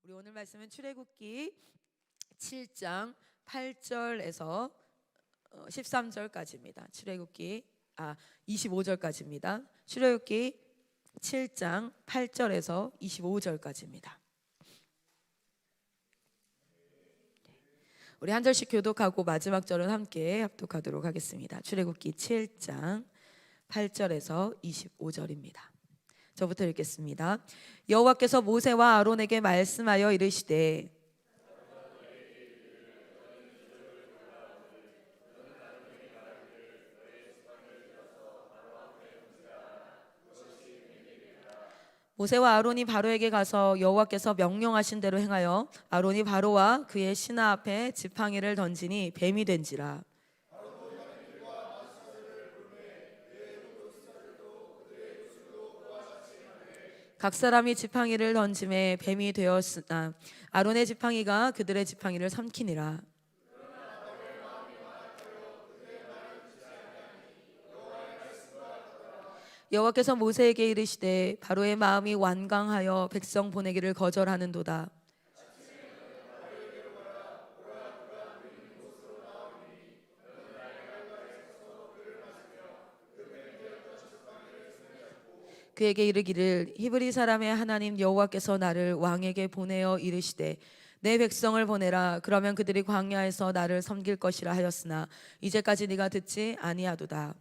우리 오늘 말씀은 출애굽기 7장 8절에서 13절까지입니다. 출애굽기 25절까지입니다. 출애굽기 7장 8절에서 25절까지입니다. 우리 한 절씩 교독하고 마지막 절은 함께 합독하도록 하겠습니다. 출애굽기 7장 8절에서 25절입니다. 저부터 읽겠습니다. 여호와께서 모세와 아론에게 말씀하여 이르시되 모세와 아론이 바로에게 가서 여호와께서 명령하신 대로 행하여 아론이 바로와 그의 신하 앞에 지팡이를 던지니 뱀이 된지라. 각 사람이 지팡이를 던짐에 뱀이 되었으나 아론의 지팡이가 그들의 지팡이를 삼키니라. 여호와께서 모세에게 이르시되 바로의 마음이 완강하여 백성 보내기를 거절하는도다. 그에게 이르기를 히브리 사람의 하나님 여호와께서 나를 왕에게 보내어 이르시되 내 백성을 보내라. 그러면 그들이 광야에서 나를 섬길 것이라 하였으나 이제까지 네가 듣지 아니하도다.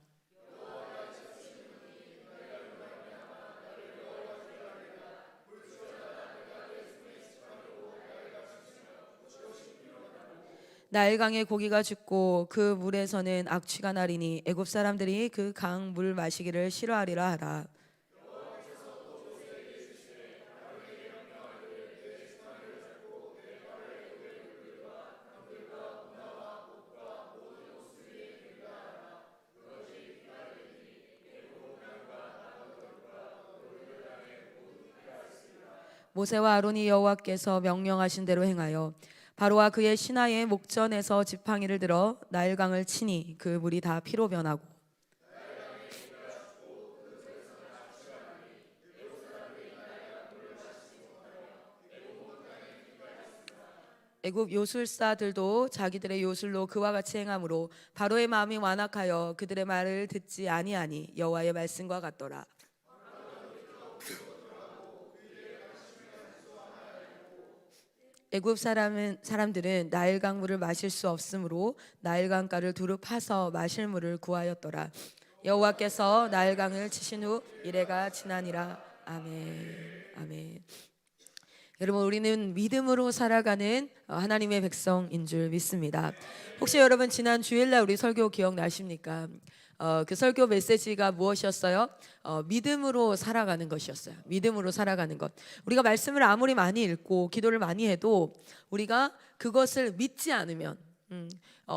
나일강에 고기가 죽고 그 물에서는 악취가 나리니 애굽 사람들이 그 강 물 마시기를 싫어하리라 하라. 모세와 아론이 여호와께서 명령하신 대로 행하여 바로와 그의 신하의 목전에서 지팡이를 들어 나일강을 치니 그 물이 다 피로 변하고 애굽 요술사들도 자기들의 요술로 그와 같이 행함으로 바로의 마음이 완악하여 그들의 말을 듣지 아니하니 여호와의 말씀과 같더라. 애굽 사람들은 나일강 물을 마실 수 없으므로 나일강가를 두루 파서 마실 물을 구하였더라. 여호와께서 나일강을 치신 후 이래가 지나니라. 아멘. 아멘. 여러분, 우리는 믿음으로 살아가는 하나님의 백성인 줄 믿습니다. 혹시 여러분 지난 주일날 우리 설교 기억나십니까? 그 설교 메시지가 무엇이었어요? 믿음으로 살아가는 것이었어요. 믿음으로 살아가는 것. 우리가 말씀을 아무리 많이 읽고 기도를 많이 해도 우리가 그것을 믿지 않으면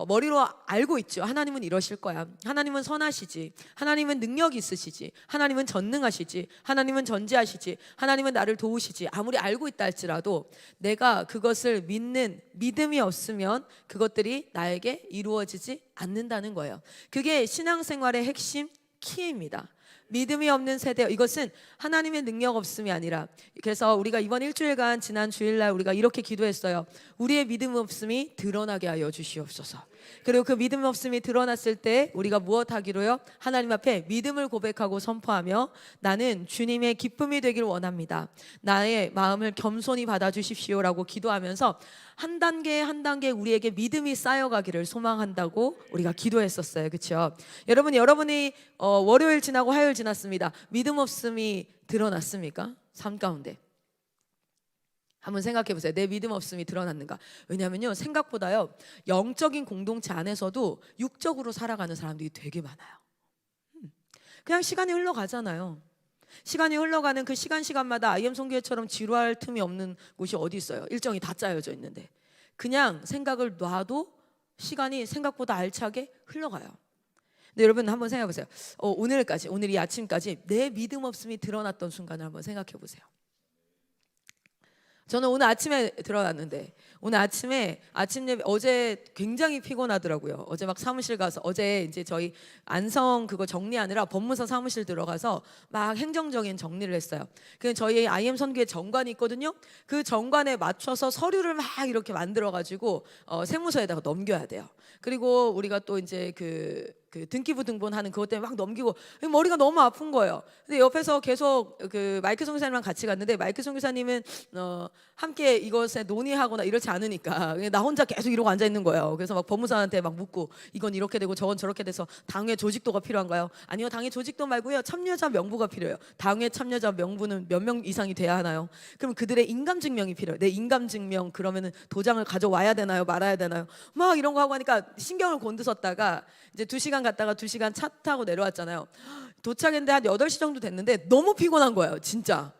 머리로 알고 있죠. 하나님은 이러실 거야. 하나님은 선하시지. 하나님은 능력 있으시지. 하나님은 전능하시지. 하나님은 전지하시지. 하나님은 나를 도우시지. 아무리 알고 있다 할지라도 내가 그것을 믿는 믿음이 없으면 그것들이 나에게 이루어지지 않는다는 거예요. 그게 신앙생활의 핵심 키입니다. 믿음이 없는 세대, 이것은 하나님의 능력 없음이 아니라, 그래서 우리가 이번 일주일간 지난 주일날 우리가 이렇게 기도했어요. 우리의 믿음 없음이 드러나게 하여 주시옵소서. 그리고 그 믿음 없음이 드러났을 때 우리가 무엇 하기로요? 하나님 앞에 믿음을 고백하고 선포하며 나는 주님의 기쁨이 되길 원합니다. 나의 마음을 겸손히 받아주십시오라고 기도하면서 한 단계 한 단계 우리에게 믿음이 쌓여가기를 소망한다고 우리가 기도했었어요. 그렇죠? 여러분이 월요일 지나고 화요일 지났습니다. 믿음 없음이 드러났습니까? 삶 가운데 한번 생각해 보세요. 내 믿음 없음이 드러났는가? 왜냐하면요, 생각보다요 영적인 공동체 안에서도 육적으로 살아가는 사람들이 되게 많아요. 그냥 시간이 흘러가잖아요. 시간이 흘러가는 그 시간마다 IM 송교회처럼 지루할 틈이 없는 곳이 어디 있어요? 일정이 다 짜여져 있는데 그냥 생각을 놔도 시간이 생각보다 알차게 흘러가요. 근데 여러분 한번 생각해 보세요. 오늘 이 아침까지 내 믿음 없음이 드러났던 순간을 한번 생각해 보세요. 저는 오늘 아침에 들어갔는데 오늘 아침에 아침 예배 어제 굉장히 피곤하더라고요. 어제 막 사무실 가서 어제 이제 저희 안성 그거 정리하느라 법무사 사무실 들어가서 막 행정적인 정리를 했어요. 그 저희 IM 선교회 정관이 있거든요. 그 정관에 맞춰서 서류를 막 이렇게 만들어 가지고 세무서에다가 넘겨야 돼요. 그리고 우리가 또 이제 그 등기부 등본하는 그것 때문에 막 넘기고 머리가 너무 아픈 거예요. 근데 옆에서 계속 그 마이크 선교사님랑 같이 갔는데 마이크 선교사님은 함께 이것에 논의하거나 이렇지 않으니까 나 혼자 계속 이러고 앉아 있는 거예요. 그래서 막 법무사한테 막 묻고 이건 이렇게 되고 저건 저렇게 돼서 당회 조직도가 필요한가요? 아니요, 당회 조직도 말고요, 참여자 명부가 필요해요. 당회 참여자 명부는 몇 명 이상이 돼야 하나요? 그럼 그들의 인감증명이 필요해요. 내 인감증명 그러면은 도장을 가져와야 되나요? 말아야 되나요? 막 이런 거 하고 하니까 신경을 곤두섰다가 이제 2시간 갔다가 2시간 차 타고 내려왔잖아요. 도착했는데 한 8시 정도 됐는데 너무 피곤한 거예요. 진짜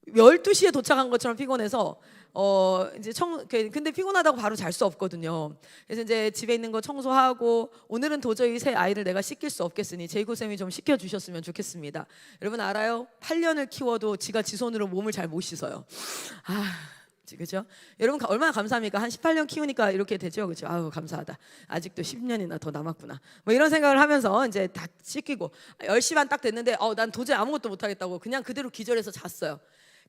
12시에 도착한 것처럼 피곤해서 이제 근데 피곤하다고 바로 잘 수 없거든요. 그래서 이제 집에 있는 거 청소하고 오늘은 도저히 새 아이를 내가 씻길 수 없겠으니 제이코쌤이 좀 씻겨 주셨으면 좋겠습니다. 여러분 알아요? 8년을 키워도 지가 지 손으로 몸을 잘 못 씻어요. 그죠? 여러분 얼마나 감사합니까? 한 18년 키우니까 이렇게 되죠, 그죠? 아우 감사하다. 아직도 10년이나 더 남았구나. 뭐 이런 생각을 하면서 이제 다 씻기고 10시 반 딱 됐는데 난 도저히 아무것도 못 하겠다고 그냥 그대로 기절해서 잤어요.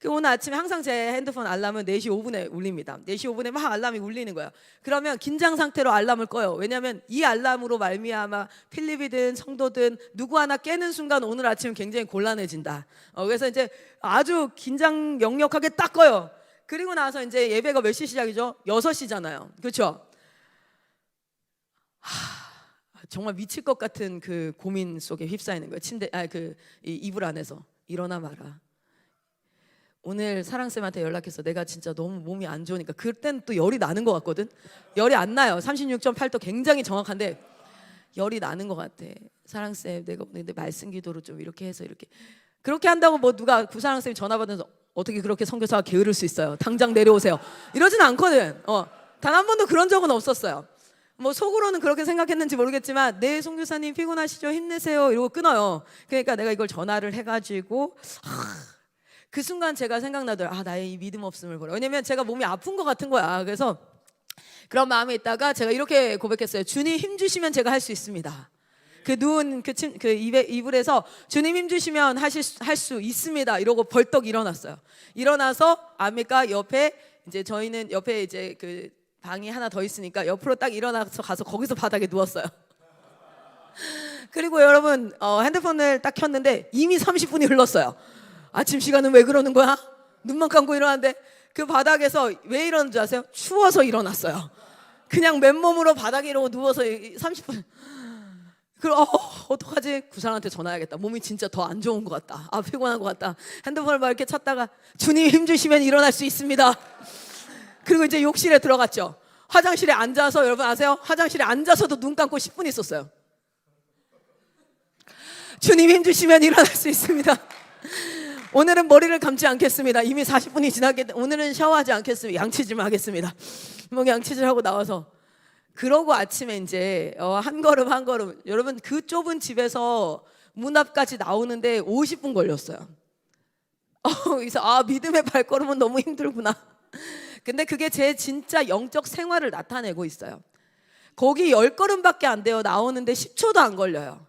오늘 아침에 항상 제 핸드폰 알람은 4시 5분에 울립니다. 4시 5분에 막 알람이 울리는 거예요. 그러면 긴장 상태로 알람을 꺼요. 왜냐하면 이 알람으로 말미암아 필립이든 성도든 누구 하나 깨는 순간 오늘 아침 굉장히 곤란해진다. 그래서 이제 아주 긴장 역력하게 딱 꺼요. 그리고 나서 이제 예배가 몇 시 시작이죠? 6시잖아요. 그렇죠? 정말 미칠 것 같은 그 고민 속에 휩싸이는 거예요. 이불 안에서 일어나 마라. 오늘 사랑쌤한테 연락해서 내가 진짜 너무 몸이 안 좋으니까 그때는 또 열이 나는 것 같거든. 열이 안 나요. 36.8도 굉장히 정확한데 열이 나는 것 같아. 사랑쌤 내가 근데 말씀 기도로 좀 이렇게 해서 이렇게 그렇게 한다고 뭐 누가 구사랑쌤이 전화 받아서 어떻게 그렇게 선교사가 게으를 수 있어요? 당장 내려오세요. 이러진 않거든. 단 한 번도 그런 적은 없었어요. 뭐 속으로는 그렇게 생각했는지 모르겠지만 네 선교사님 피곤하시죠? 힘내세요. 이러고 끊어요. 그러니까 내가 이걸 전화를 해가지고 그 순간 제가 생각나더라고요. 나의 이 믿음 없음을 보라. 왜냐면 제가 몸이 아픈 것 같은 거야. 그래서 그런 마음에 있다가 제가 이렇게 고백했어요. 주님 힘 주시면 제가 할 수 있습니다. 누운 이불에서 주님 힘 주시면 할 수 있습니다. 이러고 벌떡 일어났어요. 일어나서 아메가 옆에 이제 저희는 옆에 이제 그 방이 하나 더 있으니까 옆으로 딱 일어나서 가서 거기서 바닥에 누웠어요. 그리고 여러분 핸드폰을 딱 켰는데 이미 30분이 흘렀어요. 아침 시간은 왜 그러는 거야? 눈만 감고 일어났는데 그 바닥에서 왜 이러는 줄 아세요? 추워서 일어났어요. 그냥 맨몸으로 바닥에 이러고 누워서 30분. 그럼 어떡하지? 구사한테 전화해야겠다. 몸이 진짜 더 안 좋은 것 같다. 피곤한 것 같다. 핸드폰을 막 이렇게 찾다가 주님 힘 주시면 일어날 수 있습니다. 그리고 이제 욕실에 들어갔죠. 화장실에 앉아서 여러분 아세요? 화장실에 앉아서도 눈 감고 10분 있었어요. 주님 힘 주시면 일어날 수 있습니다. 오늘은 머리를 감지 않겠습니다. 이미 40분이 지났기 때문에 오늘은 샤워하지 않겠습니다. 양치질 하겠습니다. 뭐 양치질하고 나와서 그러고 아침에 이제 한 걸음 한 걸음 여러분 그 좁은 집에서 문 앞까지 나오는데 50분 걸렸어요. 그래서 믿음의 발걸음은 너무 힘들구나. 근데 그게 제 진짜 영적 생활을 나타내고 있어요. 거기 10걸음밖에 안 돼요. 나오는데 10초도 안 걸려요.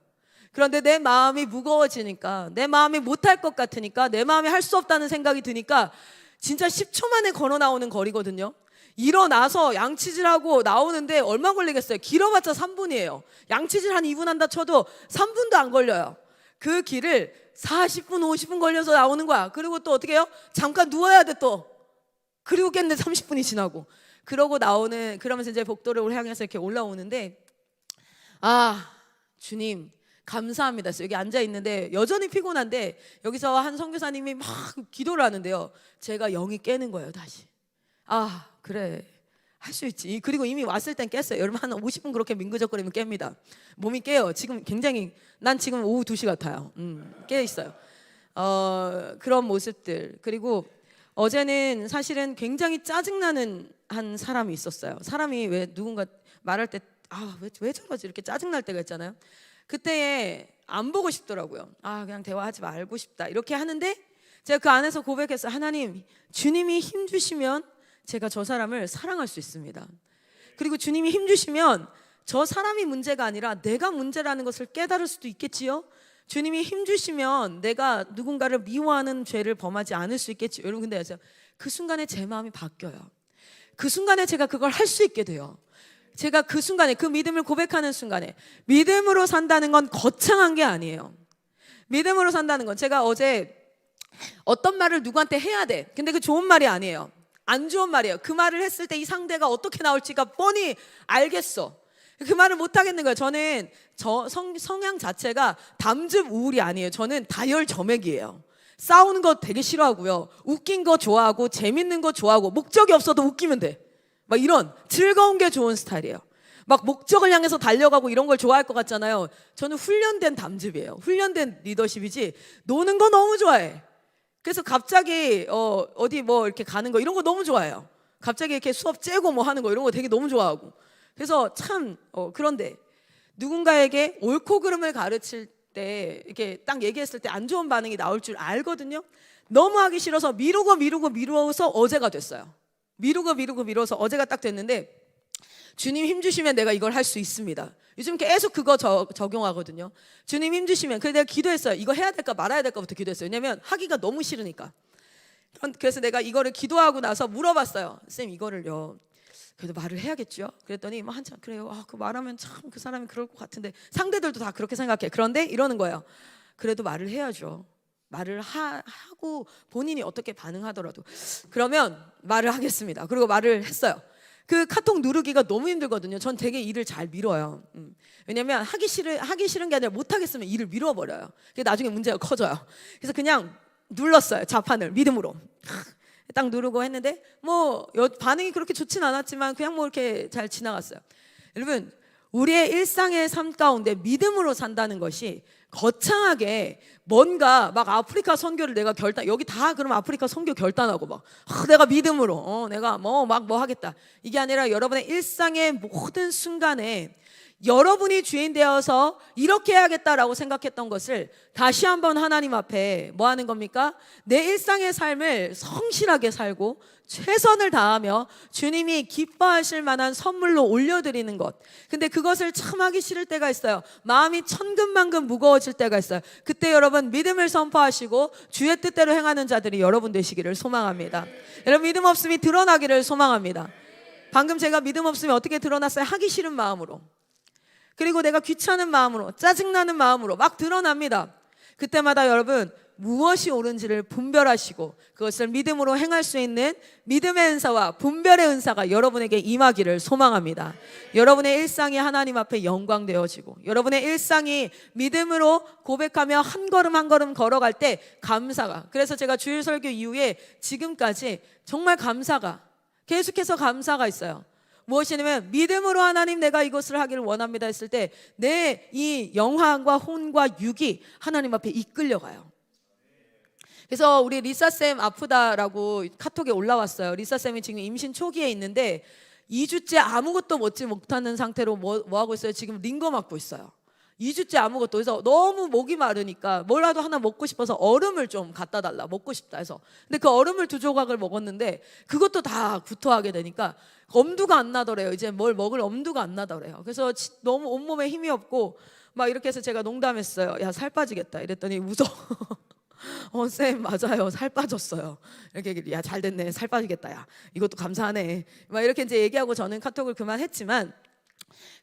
그런데 내 마음이 무거워지니까 내 마음이 못할 것 같으니까 내 마음이 할 수 없다는 생각이 드니까 진짜 10초 만에 걸어 나오는 거리거든요. 일어나서 양치질하고 나오는데 얼마 걸리겠어요? 길어봤자 3분이에요. 양치질 한 2분 한다 쳐도 3분도 안 걸려요. 그 길을 40분 50분 걸려서 나오는 거야. 그리고 또 어떻게 해요? 잠깐 누워야 돼 또. 그리고 깼는데 30분이 지나고 그러면서 이제 복도를 향해서 이렇게 올라오는데 주님 감사합니다. 여기 앉아 있는데 여전히 피곤한데 여기서 한 선교사님이 막 기도를 하는데요. 제가 영이 깨는 거예요. 다시 그래 할 수 있지. 그리고 이미 왔을 땐 깼어요. 여러분 한 50분 그렇게 민그적거리면 깹니다. 몸이 깨요. 지금 굉장히 난 지금 오후 2시 같아요. 깨 있어요. 그런 모습들. 그리고 어제는 사실은 굉장히 짜증나는 한 사람이 있었어요. 사람이 왜 누군가 말할 때 왜 저러지 이렇게 짜증날 때가 있잖아요. 그때에 안 보고 싶더라고요. 그냥 대화하지 말고 싶다 이렇게 하는데 제가 그 안에서 고백했어요. 하나님, 주님이 힘 주시면 제가 저 사람을 사랑할 수 있습니다. 그리고 주님이 힘 주시면 저 사람이 문제가 아니라 내가 문제라는 것을 깨달을 수도 있겠지요. 주님이 힘 주시면 내가 누군가를 미워하는 죄를 범하지 않을 수 있겠지요. 여러분, 근데 그 순간에 제 마음이 바뀌어요. 그 순간에 제가 그걸 할 수 있게 돼요. 제가 그 순간에, 그 믿음을 고백하는 순간에, 믿음으로 산다는 건 거창한 게 아니에요. 믿음으로 산다는 건, 제가 어제 어떤 말을 누구한테 해야 돼. 근데 그 좋은 말이 아니에요. 안 좋은 말이에요. 그 말을 했을 때 이 상대가 어떻게 나올지가 뻔히 알겠어. 그 말을 못 하겠는 거예요. 저는 성향 자체가 담즙 우울이 아니에요. 저는 다혈점액이에요. 싸우는 거 되게 싫어하고요. 웃긴 거 좋아하고 재밌는 거 좋아하고 목적이 없어도 웃기면 돼. 막 이런 즐거운 게 좋은 스타일이에요. 막 목적을 향해서 달려가고 이런 걸 좋아할 것 같잖아요. 저는 훈련된 담즙이에요. 훈련된 리더십이지 노는 거 너무 좋아해. 그래서 갑자기 어디 뭐 이렇게 가는 거 이런 거 너무 좋아해요. 갑자기 이렇게 수업 째고 뭐 하는 거 이런 거 되게 너무 좋아하고. 그래서 참 그런데 누군가에게 옳고 그름을 가르칠 때 이렇게 딱 얘기했을 때 안 좋은 반응이 나올 줄 알거든요. 너무 하기 싫어서 미루어서 어제가 됐어요. 미뤄서 어제가 딱 됐는데, 주님 힘 주시면 내가 이걸 할 수 있습니다. 요즘 계속 그거 적용하거든요. 주님 힘 주시면. 그래서 내가 기도했어요. 이거 해야 될까 말아야 될까부터 기도했어요. 왜냐면 하기가 너무 싫으니까. 그래서 내가 이거를 기도하고 나서 물어봤어요. 쌤, 이거를요 그래도 말을 해야겠죠? 그랬더니 뭐 한참 그래요. 그 말하면 참 그 사람이 그럴 것 같은데, 상대들도 다 그렇게 생각해. 그런데 이러는 거예요. 그래도 말을 해야죠. 말을 하고 본인이 어떻게 반응하더라도 그러면 말을 하겠습니다. 그리고 말을 했어요. 그 카톡 누르기가 너무 힘들거든요. 전 되게 일을 잘 미뤄요. 왜냐면 하기 싫은 게 아니라 못 하겠으면 일을 미뤄버려요. 그게 나중에 문제가 커져요. 그래서 그냥 눌렀어요. 자판을 믿음으로 딱 누르고 했는데 뭐 반응이 그렇게 좋진 않았지만 그냥 뭐 이렇게 잘 지나갔어요. 여러분, 우리의 일상의 삶 가운데 믿음으로 산다는 것이 거창하게 뭔가 막 아프리카 선교를 내가 여기 다 그럼 아프리카 선교 결단하고 막 내가 믿음으로 내가 뭐 하겠다, 이게 아니라 여러분의 일상의 모든 순간에 여러분이 주인 되어서 이렇게 해야겠다라고 생각했던 것을 다시 한번 하나님 앞에 뭐 하는 겁니까? 내 일상의 삶을 성실하게 살고 최선을 다하며 주님이 기뻐하실 만한 선물로 올려드리는 것. 근데 그것을 참 하기 싫을 때가 있어요. 마음이 천근만근 무거워질 때가 있어요. 그때 여러분 믿음을 선포하시고 주의 뜻대로 행하는 자들이 여러분 되시기를 소망합니다. 여러분, 믿음 없음이 드러나기를 소망합니다. 방금 제가 믿음 없음이 어떻게 드러났어요? 하기 싫은 마음으로, 그리고 내가 귀찮은 마음으로, 짜증나는 마음으로 막 드러납니다. 그때마다 여러분 무엇이 옳은지를 분별하시고 그것을 믿음으로 행할 수 있는 믿음의 은사와 분별의 은사가 여러분에게 임하기를 소망합니다. 여러분의 일상이 하나님 앞에 영광되어지고 여러분의 일상이 믿음으로 고백하며 한 걸음 한 걸음 걸어갈 때 감사가, 그래서 제가 주일 설교 이후에 지금까지 정말 감사가, 계속해서 감사가 있어요. 무엇이냐면 믿음으로 하나님 내가 이것을 하기를 원합니다 했을 때 내 이 영혼과 혼과 육이 하나님 앞에 이끌려가요. 그래서 우리 리사쌤 아프다라고 카톡에 올라왔어요. 리사쌤이 지금 임신 초기에 있는데 2주째 아무것도 먹지 못하는 상태로 뭐 하고 있어요? 지금 링거 맞고 있어요. 2주째 아무것도. 그래서 너무 목이 마르니까 뭐라도 하나 먹고 싶어서 얼음을 좀 갖다 달라, 먹고 싶다 해서. 근데 그 얼음을 2조각을 먹었는데 그것도 다 구토하게 되니까 엄두가 안 나더래요. 이제 뭘 먹을 엄두가 안 나더래요. 그래서 너무 온몸에 힘이 없고 막 이렇게 해서 제가 농담했어요. 야, 살 빠지겠다 이랬더니 웃어. 쌤 맞아요, 살 빠졌어요. 이렇게 야, 잘 됐네, 살 빠지겠다, 야 이것도 감사하네, 막 이렇게 이제 얘기하고 저는 카톡을 그만했지만,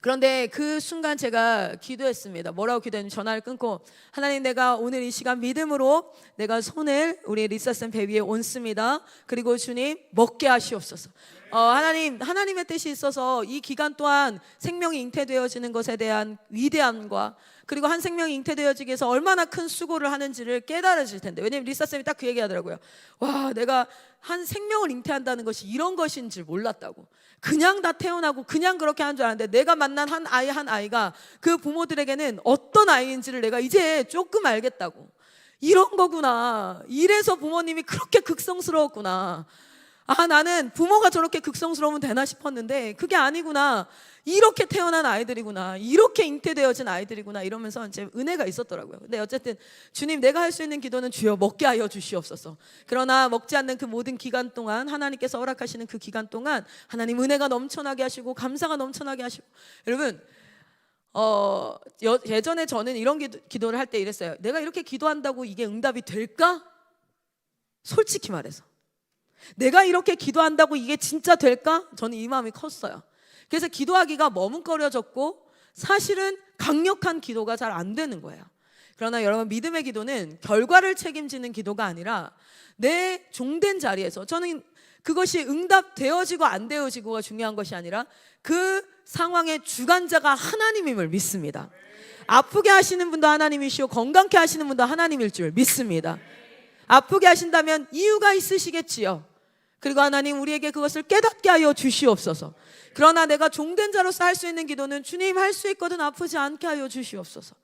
그런데 그 순간 제가 기도했습니다. 뭐라고 기도했냐면 전화를 끊고, 하나님, 내가 오늘 이 시간 믿음으로 내가 손을 우리 리사쌤 배 위에 얹습니다. 그리고 주님 먹게 하시옵소서. 하나님의 뜻이 있어서 이 기간 동안 생명이 잉태되어지는 것에 대한 위대함과 그리고 한 생명이 잉태되어지기 위해서 얼마나 큰 수고를 하는지를 깨달으실 텐데, 왜냐면 리사쌤이 딱 그 얘기 하더라고요. 와, 내가 한 생명을 잉태한다는 것이 이런 것인 줄 몰랐다고. 그냥 다 태어나고 그냥 그렇게 하는 줄 알았는데 내가 만난 한 아이가 그 부모들에게는 어떤 아이인지를 내가 이제 조금 알겠다고. 이런 거구나. 이래서 부모님이 그렇게 극성스러웠구나. 아, 나는 부모가 저렇게 극성스러우면 되나 싶었는데 그게 아니구나. 이렇게 태어난 아이들이구나. 이렇게 잉태되어진 아이들이구나. 이러면서 이제 은혜가 있었더라고요. 근데 어쨌든 주님, 내가 할 수 있는 기도는 주여 먹게 하여 주시옵소서. 그러나 먹지 않는 그 모든 기간 동안, 하나님께서 허락하시는 그 기간 동안 하나님 은혜가 넘쳐나게 하시고 감사가 넘쳐나게 하시고. 여러분, 예전에 저는 이런 기도를 할 때 이랬어요. 내가 이렇게 기도한다고 이게 응답이 될까? 솔직히 말해서 내가 이렇게 기도한다고 이게 진짜 될까? 저는 이 마음이 컸어요. 그래서 기도하기가 머뭇거려졌고 사실은 강력한 기도가 잘 안 되는 거예요. 그러나 여러분, 믿음의 기도는 결과를 책임지는 기도가 아니라 내 종된 자리에서, 저는 그것이 응답되어지고 안 되어지고가 중요한 것이 아니라 그 상황의 주관자가 하나님임을 믿습니다. 아프게 하시는 분도 하나님이시오, 건강케 하시는 분도 하나님일 줄 믿습니다. 아프게 하신다면 이유가 있으시겠지요. 그리고 하나님, 우리에게 그것을 깨닫게 하여 주시옵소서. 그러나 내가 종된 자로서 할 수 있는 기도는 주님, 할 수 있거든 아프지 않게 하여 주시옵소서.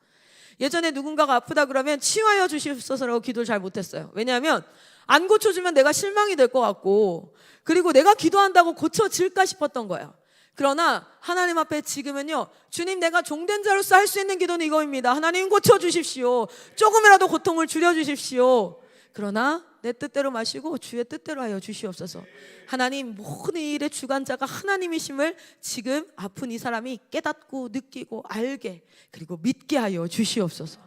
예전에 누군가가 아프다 그러면 치유하여 주시옵소서라고 기도를 잘 못했어요. 왜냐하면 안 고쳐주면 내가 실망이 될 것 같고, 그리고 내가 기도한다고 고쳐질까 싶었던 거예요. 그러나 하나님 앞에 지금은요, 주님, 내가 종된 자로서 할 수 있는 기도는 이거입니다. 하나님, 고쳐주십시오. 조금이라도 고통을 줄여주십시오. 그러나 내 뜻대로 마시고 주의 뜻대로 하여 주시옵소서. 하나님, 모든 일의 주관자가 하나님이심을 지금 아픈 이 사람이 깨닫고 느끼고 알게, 그리고 믿게 하여 주시옵소서.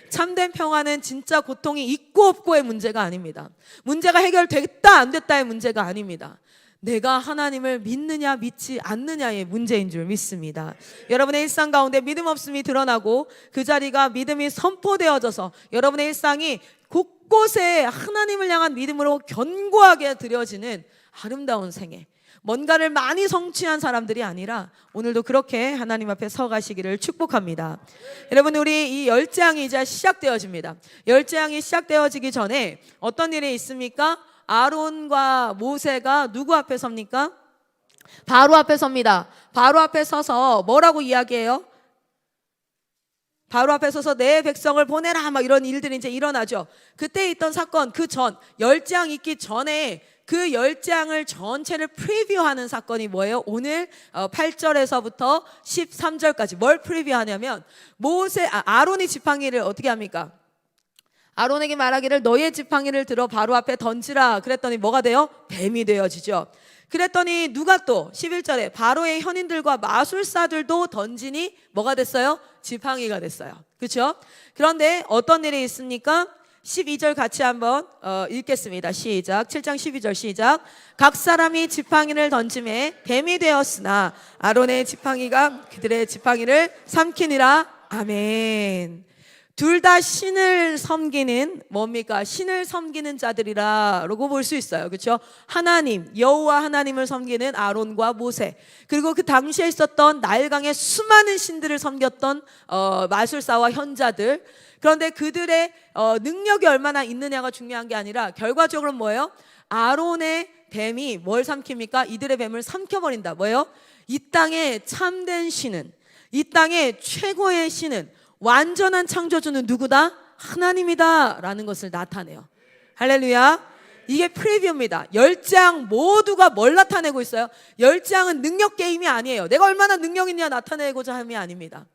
참된 평화는 진짜 고통이 있고 없고의 문제가 아닙니다. 문제가 해결됐다 안 됐다의 문제가 아닙니다. 내가 하나님을 믿느냐 믿지 않느냐의 문제인 줄 믿습니다. 여러분의 일상 가운데 믿음 없음이 드러나고 그 자리가 믿음이 선포되어져서 여러분의 일상이 곳곳에 하나님을 향한 믿음으로 견고하게 드려지는 아름다운 생애, 뭔가를 많이 성취한 사람들이 아니라 오늘도 그렇게 하나님 앞에 서 가시기를 축복합니다. 여러분, 우리 이 열재앙이 이제 시작되어집니다. 열재앙이 시작되어지기 전에 어떤 일이 있습니까? 아론과 모세가 누구 앞에 섭니까? 바로 앞에 섭니다. 바로 앞에 서서 뭐라고 이야기해요? 바로 앞에 서서 내 백성을 보내라, 막 이런 일들이 이제 일어나죠. 그때 있던 사건, 그 전, 열재앙 있기 전에 그 열재앙을 전체를 프리뷰하는 사건이 뭐예요? 오늘 8절에서부터 13절까지 뭘 프리뷰하냐면, 아론이 지팡이를 어떻게 합니까? 아론에게 말하기를 너의 지팡이를 들어 바로 앞에 던지라 그랬더니 뭐가 돼요? 뱀이 되어지죠. 그랬더니 누가 또 11절에 바로의 현인들과 마술사들도 던지니 뭐가 됐어요? 지팡이가 됐어요. 그렇죠? 그런데 어떤 일이 있습니까? 12절 같이 한번 읽겠습니다. 시작. 7장 12절 시작. 각 사람이 지팡이를 던짐에 뱀이 되었으나 아론의 지팡이가 그들의 지팡이를 삼키니라. 아멘. 둘 다 신을 섬기는 뭡니까? 신을 섬기는 자들이라고 볼 수 있어요. 그렇죠? 하나님, 여호와 하나님을 섬기는 아론과 모세, 그리고 그 당시에 있었던 나일강의 수많은 신들을 섬겼던 마술사와 현자들. 그런데 그들의 능력이 얼마나 있느냐가 중요한 게 아니라 결과적으로 뭐예요? 아론의 뱀이 뭘 삼킵니까? 이들의 뱀을 삼켜버린다. 뭐예요? 이 땅의 참된 신은, 이 땅의 최고의 신은, 완전한 창조주는 누구다? 하나님이다 라는 것을 나타내요. 할렐루야. 이게 프리뷰입니다. 열재앙 모두가 뭘 나타내고 있어요? 열재앙은 능력 게임이 아니에요. 내가 얼마나 능력 있냐 나타내고자 함이 아닙니다.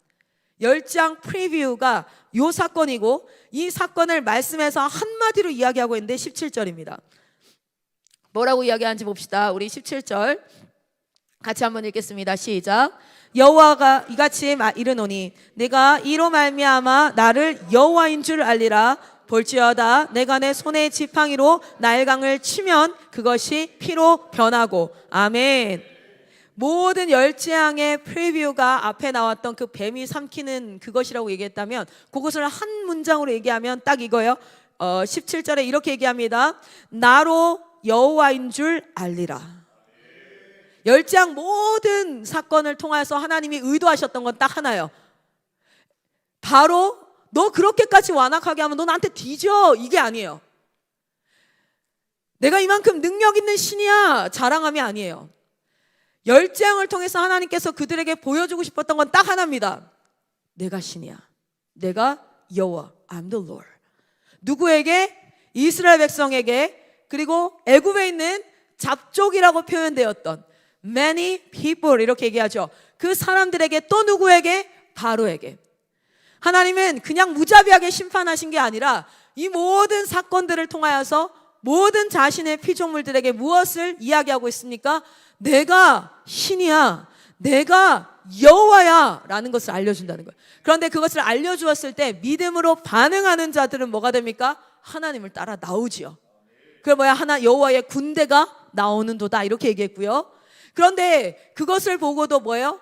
열재앙 프리뷰가 요 사건이고, 이 사건을 말씀에서 한마디로 이야기하고 있는데 17절입니다. 뭐라고 이야기하는지 봅시다. 우리 17절 같이 한번 읽겠습니다. 시작. 여호와가 이같이 이르노니 내가 이로 말미암아 나를 여호와인 줄 알리라. 볼지어다 내가 내 손의 지팡이로 나일강을 치면 그것이 피로 변하고. 아멘. 모든 열재앙의 프리뷰가 앞에 나왔던 그 뱀이 삼키는 그것이라고 얘기했다면, 그것을 한 문장으로 얘기하면 딱 이거예요. 17절에 이렇게 얘기합니다. 나로 여호와인 줄 알리라. 열재앙 모든 사건을 통해서 하나님이 의도하셨던 건 딱 하나예요. 바로 너 그렇게까지 완악하게 하면 너 나한테 뒤져, 이게 아니에요. 내가 이만큼 능력 있는 신이야, 자랑함이 아니에요. 열재앙을 통해서 하나님께서 그들에게 보여주고 싶었던 건 딱 하나입니다. 내가 신이야. 내가 여호와, I'm the Lord. 누구에게? 이스라엘 백성에게, 그리고 애굽에 있는 잡족이라고 표현되었던 many people 이렇게 얘기하죠. 그 사람들에게 또 누구에게? 바로에게. 하나님은 그냥 무자비하게 심판하신 게 아니라 이 모든 사건들을 통하여서 모든 자신의 피조물들에게 무엇을 이야기하고 있습니까? 내가 신이야, 내가 여호와야 라는 것을 알려준다는 거예요. 그런데 그것을 알려주었을 때 믿음으로 반응하는 자들은 뭐가 됩니까? 하나님을 따라 나오지요. 그게 뭐야? 여호와의 군대가 나오는도다 이렇게 얘기했고요. 그런데 그것을 보고도 뭐예요?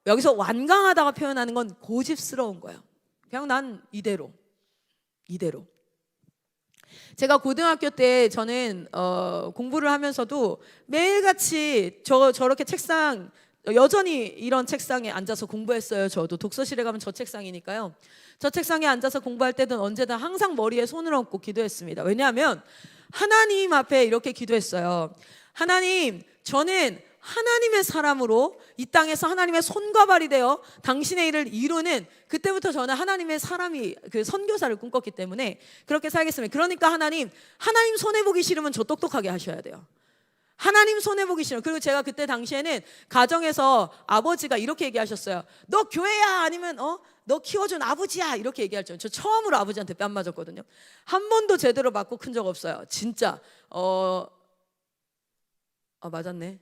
여기서 완강하다가 표현하는 건 고집스러운 거예요. 그냥 난 이대로. 제가 고등학교 때 저는 공부를 하면서도 매일같이 저렇게 책상, 여전히 이런 책상에 앉아서 공부했어요. 저도 독서실에 가면 저 책상이니까요. 저 책상에 앉아서 공부할 때든 언제든 항상 머리에 손을 얹고 기도했습니다. 왜냐하면 하나님 앞에 이렇게 기도했어요. 하나님, 저는 하나님의 사람으로 이 땅에서 하나님의 손과 발이 되어 당신의 일을 이루는, 그때부터 저는 하나님의 사람이, 그 선교사를 꿈꿨기 때문에 그렇게 살겠습니다. 그러니까 하나님 손해보기 싫으면 저 똑똑하게 하셔야 돼요. 하나님 손해보기 싫어. 그리고 제가 그때 당시에는 가정에서 아버지가 이렇게 얘기하셨어요. 너 교회야 아니면 너 키워준 아버지야 이렇게 얘기할 줄. 저 처음으로 아버지한테 뺨 맞았거든요. 한 번도 제대로 맞고 큰 적 없어요. 진짜 맞았네.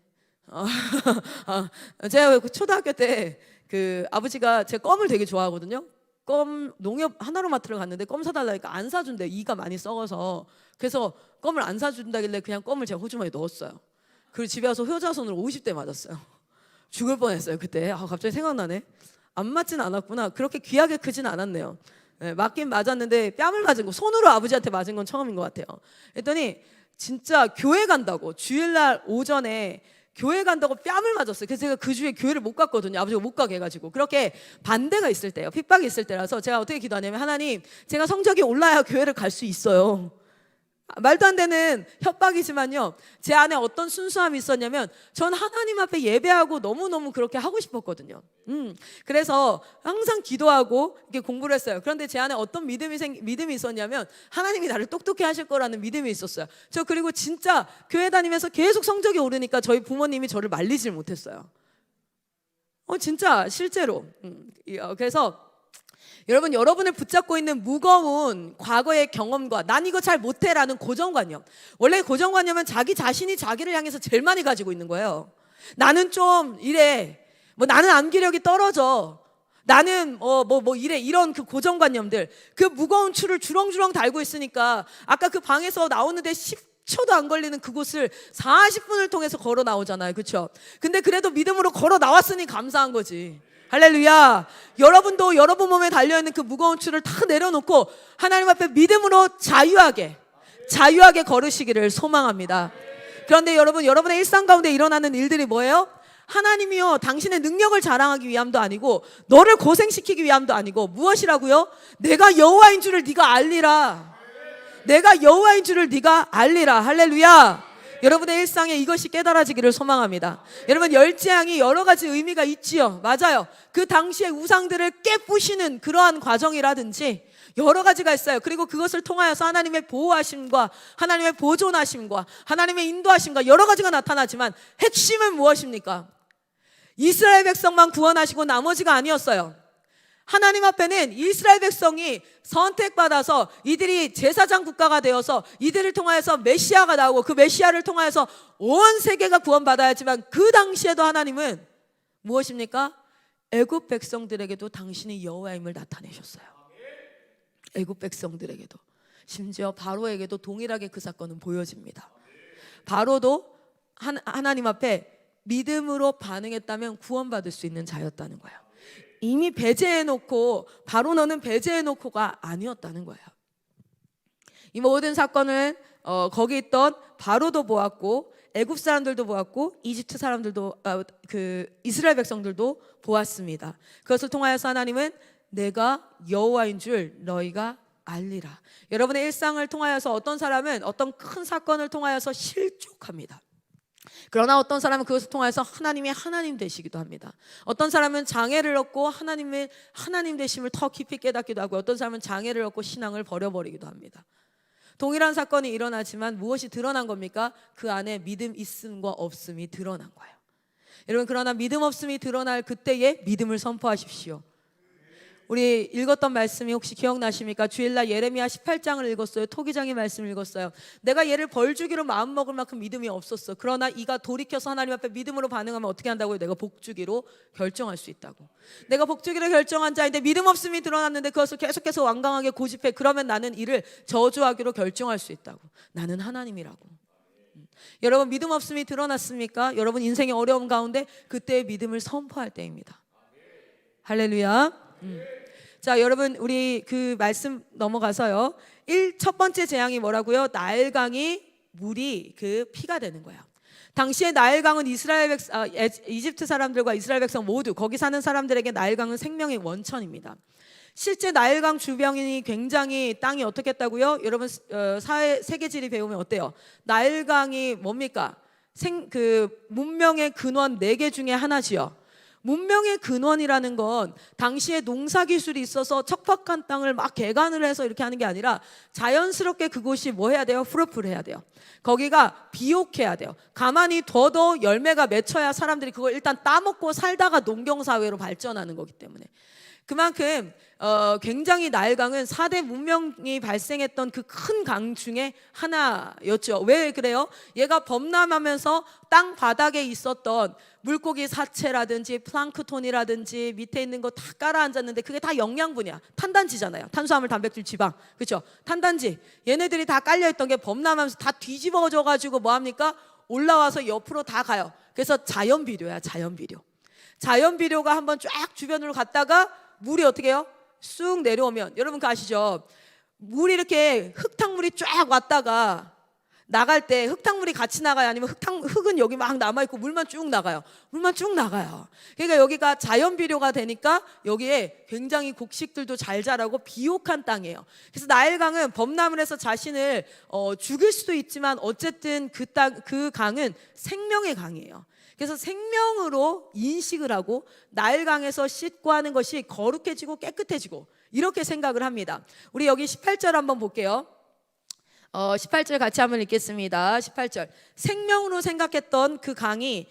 제가 초등학교 때 그 아버지가 제 껌을 되게 좋아하거든요. 껌 농협 하나로마트를 갔는데 껌 사달라니까 안 사준대. 이가 많이 썩어서. 그래서 껌을 안 사준다길래 그냥 껌을 제가 호주머니에 넣었어요. 그리고 집에 와서 효자손으로 50대 맞았어요. 죽을 뻔했어요 그때. 갑자기 생각나네. 안 맞진 않았구나. 그렇게 귀하게 크진 않았네요. 네, 맞긴 맞았는데 뺨을 맞은 거, 손으로 아버지한테 맞은 건 처음인 것 같아요. 그랬더니 진짜 교회 간다고, 주일날 오전에 교회 간다고 뺨을 맞았어요. 그래서 제가 그 주에 교회를 못 갔거든요. 아버지가 못 가게 해가지고. 그렇게 반대가 있을 때예요. 핍박이 있을 때라서 제가 어떻게 기도하냐면, 하나님, 제가 성적이 올라야 교회를 갈 수 있어요. 말도 안 되는 협박이지만요, 제 안에 어떤 순수함이 있었냐면, 전 하나님 앞에 예배하고 너무너무 그렇게 하고 싶었거든요. 그래서 항상 기도하고 이렇게 공부를 했어요. 그런데 제 안에 어떤 믿음이 있었냐면, 하나님이 나를 똑똑히 하실 거라는 믿음이 있었어요. 저 그리고 진짜 교회 다니면서 계속 성적이 오르니까 저희 부모님이 저를 말리질 못했어요. 진짜 실제로. 그래서 여러분, 여러분을 붙잡고 있는 무거운 과거의 경험과 난 이거 잘 못해라는 고정관념. 원래 고정관념은 자기 자신이 자기를 향해서 제일 많이 가지고 있는 거예요. 나는 좀 이래. 나는 암기력이 떨어져. 나는 이래. 이런 그 고정관념들. 그 무거운 추를 주렁주렁 달고 있으니까 아까 그 방에서 나오는데 10초도 안 걸리는 그곳을 40분을 통해서 걸어 나오잖아요. 그렇죠? 근데 그래도 믿음으로 걸어 나왔으니 감사한 거지. 할렐루야. 여러분도 여러분 몸에 달려있는 그 무거운 추를 다 내려놓고 하나님 앞에 믿음으로 자유하게 걸으시기를 소망합니다. 그런데 여러분, 여러분의 일상 가운데 일어나는 일들이 뭐예요? 하나님이요, 당신의 능력을 자랑하기 위함도 아니고 너를 고생시키기 위함도 아니고 무엇이라고요? 내가 여호와인 줄을 네가 알리라. 내가 여호와인 줄을 네가 알리라. 할렐루야. 여러분의 일상에 이것이 깨달아지기를 소망합니다. 여러분, 열재앙이 여러 가지 의미가 있지요. 맞아요. 그 당시의 우상들을 깨부시는 그러한 과정이라든지 여러 가지가 있어요. 그리고 그것을 통하여서 하나님의 보호하심과 하나님의 보존하심과 하나님의 인도하심과 여러 가지가 나타나지만 핵심은 무엇입니까? 이스라엘 백성만 구원하시고 나머지가 아니었어요. 하나님 앞에는 이스라엘 백성이 선택받아서 이들이 제사장 국가가 되어서 이들을 통하여서 메시아가 나오고 그 메시아를 통하여서 온 세계가 구원받아야지만 그 당시에도 하나님은 무엇입니까? 애굽 백성들에게도 당신이 여호와임을 나타내셨어요. 애굽 백성들에게도, 심지어 바로에게도 동일하게 그 사건은 보여집니다. 바로도 하나님 앞에 믿음으로 반응했다면 구원받을 수 있는 자였다는 거예요. 이미 배제해놓고 바로 너는 배제해놓고가 아니었다는 거예요. 이 모든 사건을 거기 있던 바로도 보았고 애굽 사람들도 보았고 이집트 사람들도 그 이스라엘 백성들도 보았습니다. 그것을 통하여서 하나님은 내가 여호와인 줄 너희가 알리라. 여러분의 일상을 통하여서 어떤 사람은 어떤 큰 사건을 통하여서 실족합니다. 그러나 어떤 사람은 그것을 통해서 하나님의 하나님 되시기도 합니다. 어떤 사람은 장애를 얻고 하나님의 하나님 되심을 더 깊이 깨닫기도 하고 어떤 사람은 장애를 얻고 신앙을 버려버리기도 합니다. 동일한 사건이 일어나지만 무엇이 드러난 겁니까? 그 안에 믿음 있음과 없음이 드러난 거예요. 여러분, 그러나 믿음 없음이 드러날 그때에 믿음을 선포하십시오. 우리 읽었던 말씀이 혹시 기억나십니까? 주일날 예레미야 18장을 읽었어요. 토기장의 말씀을 읽었어요. 내가 얘를 벌주기로 마음먹을 만큼 믿음이 없었어. 그러나 이가 돌이켜서 하나님 앞에 믿음으로 반응하면 어떻게 한다고요? 내가 복주기로 결정할 수 있다고. 내가 복주기로 결정한 자인데 믿음 없음이 드러났는데 그것을 계속해서 완강하게 고집해. 그러면 나는 이를 저주하기로 결정할 수 있다고. 나는 하나님이라고. 여러분, 믿음 없음이 드러났습니까? 여러분 인생의 어려움 가운데 그때의 믿음을 선포할 때입니다. 할렐루야. 자, 여러분, 우리 그 말씀 넘어가서요. 첫 번째 재앙이 뭐라고요? 나일강이 물이 그 피가 되는 거예요. 당시에 나일강은 이집트 사람들과 이스라엘 백성 모두, 거기 사는 사람들에게 나일강은 생명의 원천입니다. 실제 나일강 주변이 굉장히 땅이 어떻게 했다고요? 여러분, 세계지리 배우면 어때요? 나일강이 뭡니까? 문명의 근원 4개 중에 하나지요. 문명의 근원이라는 건 당시에 농사기술이 있어서 척박한 땅을 막 개간을 해서 이렇게 하는 게 아니라 자연스럽게 그곳이 뭐 해야 돼요? fruitful 해야 돼요. 거기가 비옥해야 돼요. 가만히 둬도 열매가 맺혀야 사람들이 그걸 일단 따먹고 살다가 농경사회로 발전하는 거기 때문에. 그만큼 굉장히 나일강은 4대 문명이 발생했던 그 큰 강 중에 하나였죠. 왜 그래요? 얘가 범람하면서 땅 바닥에 있었던 물고기 사체라든지 플랑크톤이라든지 밑에 있는 거 다 깔아앉았는데 그게 다 영양분이야. 탄단지잖아요. 탄수화물, 단백질, 지방. 그렇죠? 탄단지. 얘네들이 다 깔려있던 게 범람하면서 다 뒤집어져 가지고 뭐합니까? 올라와서 옆으로 다 가요. 그래서 자연비료야. 자연비료. 자연비료가 한번 쫙 주변으로 갔다가 물이 어떻게 해요? 쑥 내려오면, 여러분 그거 아시죠? 물이 이렇게 흙탕물이 쫙 왔다가 나갈 때 흙탕물이 같이 나가요? 아니면 흙은 여기 막 남아있고 물만 쭉 나가요? 물만 쭉 나가요. 그러니까 여기가 자연비료가 되니까 여기에 굉장히 곡식들도 잘 자라고 비옥한 땅이에요. 그래서 나일강은 범람을 해서 자신을 죽일 수도 있지만 어쨌든 그 강은 생명의 강이에요. 그래서 생명으로 인식을 하고 나일강에서 씻고 하는 것이 거룩해지고 깨끗해지고 이렇게 생각을 합니다. 우리 여기 18절 한번 볼게요. 18절 같이 한번 읽겠습니다. 18절. 생명으로 생각했던 그 강이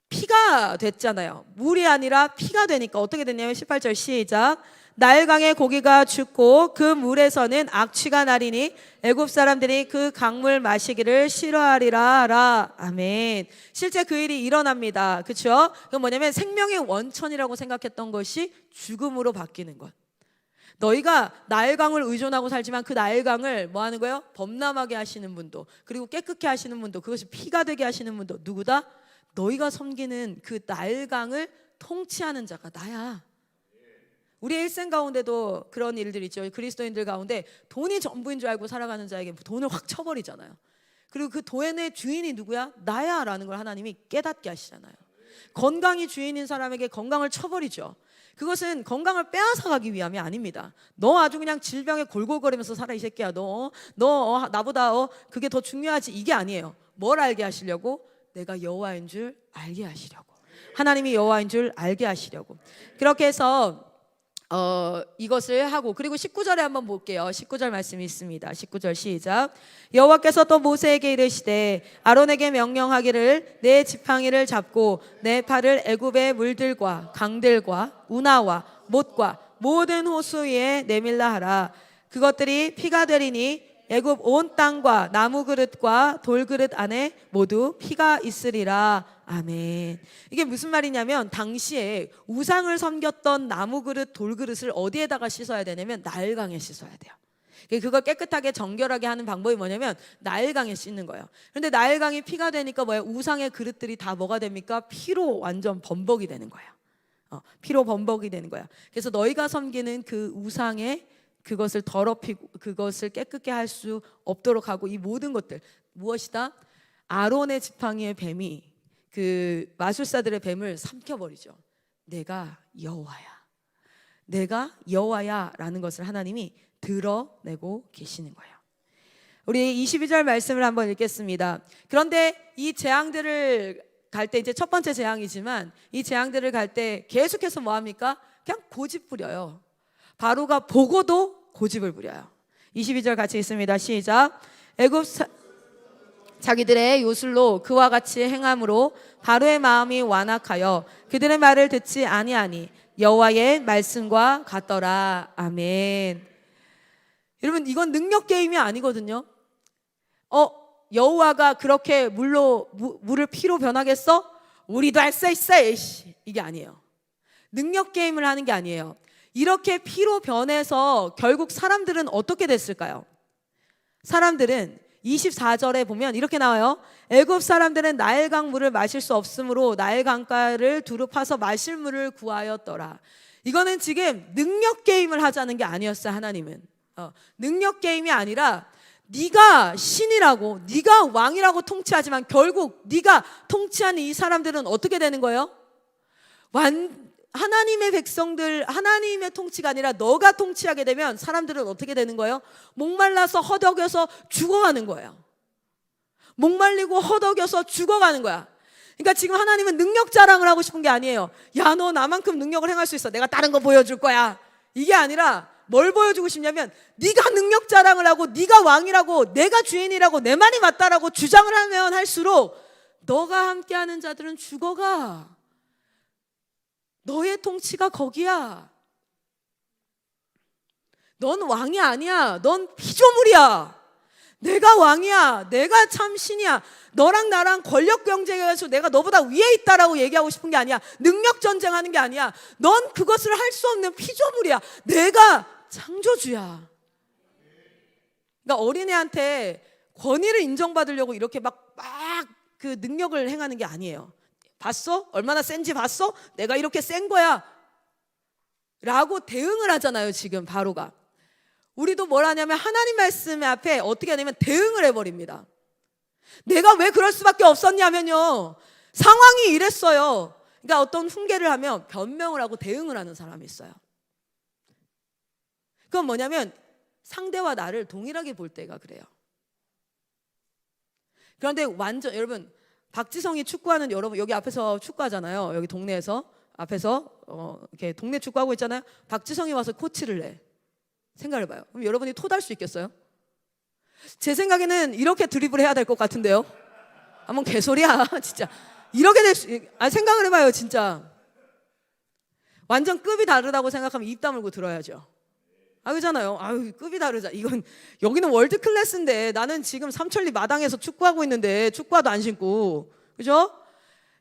피가 됐잖아요. 물이 아니라 피가 되니까 어떻게 됐냐면 18절 시작. 나일강의 고기가 죽고 그 물에서는 악취가 나리니 애굽 사람들이 그 강물 마시기를 싫어하리라. 아멘. 실제 그 일이 일어납니다. 그렇죠? 그건 뭐냐면 생명의 원천이라고 생각했던 것이 죽음으로 바뀌는 것. 너희가 나일강을 의존하고 살지만 그 나일강을 뭐 하는 거예요? 범람하게 하시는 분도, 그리고 깨끗게 하시는 분도, 그것이 피가 되게 하시는 분도 누구다? 너희가 섬기는 그 나일강을 통치하는 자가 나야. 우리의 일생 가운데도 그런 일들이 있죠. 그리스도인들 가운데 돈이 전부인 줄 알고 살아가는 자에게 돈을 확 쳐버리잖아요. 그리고 그 돈의 주인이 누구야? 나야 라는 걸 하나님이 깨닫게 하시잖아요. 건강이 주인인 사람에게 건강을 쳐버리죠. 그것은 건강을 빼앗아가기 위함이 아닙니다. 너 아주 그냥 질병에 골골거리면서 살아 이 새끼야. 너 나보다 그게 더 중요하지. 이게 아니에요. 뭘 알게 하시려고? 내가 여호와인 줄 알게 하시려고. 하나님이 여호와인 줄 알게 하시려고. 그렇게 해서 이것을 하고, 그리고 19절에 한번 볼게요. 19절 말씀이 있습니다. 19절 시작. 여호와께서 또 모세에게 이르시되 아론에게 명령하기를 내 지팡이를 잡고 내 팔을 애굽의 물들과 강들과 운하와 못과 모든 호수 위에 내밀라 하라. 그것들이 피가 되리니 애굽 온 땅과 나무 그릇과 돌 그릇 안에 모두 피가 있으리라. 아멘. 이게 무슨 말이냐면 당시에 우상을 섬겼던 나무 그릇, 돌 그릇을 어디에다가 씻어야 되냐면 나일강에 씻어야 돼요. 그걸 깨끗하게 정결하게 하는 방법이 뭐냐면 나일강에 씻는 거예요. 그런데 나일강이 피가 되니까 뭐예요? 우상의 그릇들이 다 뭐가 됩니까? 피로 완전 범벅이 되는 거예요. 피로 범벅이 되는 거야. 그래서 너희가 섬기는 그 우상의 그것을 더럽히고 그것을 깨끗게 할 수 없도록 하고, 이 모든 것들 무엇이다? 아론의 지팡이의 뱀이 그 마술사들의 뱀을 삼켜버리죠. 내가 여호와야, 내가 여호와야 라는 것을 하나님이 드러내고 계시는 거예요. 우리 22절 말씀을 한번 읽겠습니다. 그런데 이 재앙들을 갈 때, 이제 첫 번째 재앙이지만 이 재앙들을 갈 때 계속해서 뭐합니까? 그냥 고집 부려요. 바로가 보고도 고집을 부려요. 22절 같이 있습니다. 시작. 자기들의 요술로 그와 같이 행함으로 바로의 마음이 완악하여 그들의 말을 듣지 아니하니 여호와의 말씀과 같더라. 아멘. 여러분, 이건 능력 게임이 아니거든요. 여호와가 그렇게 물을 피로 변하겠어? 우리도 할 수 있어. 이게 아니에요. 능력 게임을 하는 게 아니에요. 이렇게 피로 변해서 결국 사람들은 어떻게 됐을까요? 사람들은 24절에 보면 이렇게 나와요. 애굽 사람들은 나일강 물을 마실 수 없으므로 나일강가를 두루 파서 마실 물을 구하였더라. 이거는 지금 능력 게임을 하자는 게 아니었어요. 하나님은 능력 게임이 아니라 네가 신이라고, 네가 왕이라고 통치하지만 결국 네가 통치하는 이 사람들은 어떻게 되는 거예요? 하나님의 백성들, 하나님의 통치가 아니라 너가 통치하게 되면 사람들은 어떻게 되는 거예요? 목말라서 허덕여서 죽어가는 거예요. 목말리고 허덕여서 죽어가는 거야. 그러니까 지금 하나님은 능력 자랑을 하고 싶은 게 아니에요. 야, 너 나만큼 능력을 행할 수 있어. 내가 다른 거 보여줄 거야. 이게 아니라 뭘 보여주고 싶냐면 네가 능력 자랑을 하고 네가 왕이라고, 내가 주인이라고, 내 말이 맞다라고 주장을 하면 할수록 너가 함께하는 자들은 죽어가. 너의 통치가 거기야. 넌 왕이 아니야. 넌 피조물이야. 내가 왕이야. 내가 참 신이야. 너랑 나랑 권력 경쟁에서 내가 너보다 위에 있다라고 얘기하고 싶은 게 아니야. 능력 전쟁하는 게 아니야. 넌 그것을 할 수 없는 피조물이야. 내가 창조주야. 그러니까 어린애한테 권위를 인정받으려고 이렇게 막 그 능력을 행하는 게 아니에요. 봤어? 얼마나 센지 봤어? 내가 이렇게 센 거야 라고 대응을 하잖아요. 지금 바로가. 우리도 뭘 하냐면 하나님 말씀 앞에 어떻게 하냐면 대응을 해버립니다. 내가 왜 그럴 수밖에 없었냐면요, 상황이 이랬어요. 그러니까 어떤 훈계를 하면 변명을 하고 대응을 하는 사람이 있어요. 그건 뭐냐면 상대와 나를 동일하게 볼 때가 그래요. 그런데 완전, 여러분, 박지성이 축구하는, 여러분 여기 앞에서 축구하잖아요. 여기 동네에서 앞에서 이렇게 동네 축구하고 있잖아요. 박지성이 와서 코치를 해. 생각을 해봐요. 그럼 여러분이 토달 수 있겠어요? 제 생각에는 이렇게 드리블 해야 될 것 같은데요. 뭔 개소리야 진짜. 이렇게 될 수, 생각을 해봐요. 진짜 완전 급이 다르다고 생각하면 입 다물고 들어야죠. 그잖아요. 급이 다르자. 이건 여기는 월드 클래스인데 나는 지금 삼천리 마당에서 축구하고 있는데 축구화도 안 신고, 그죠?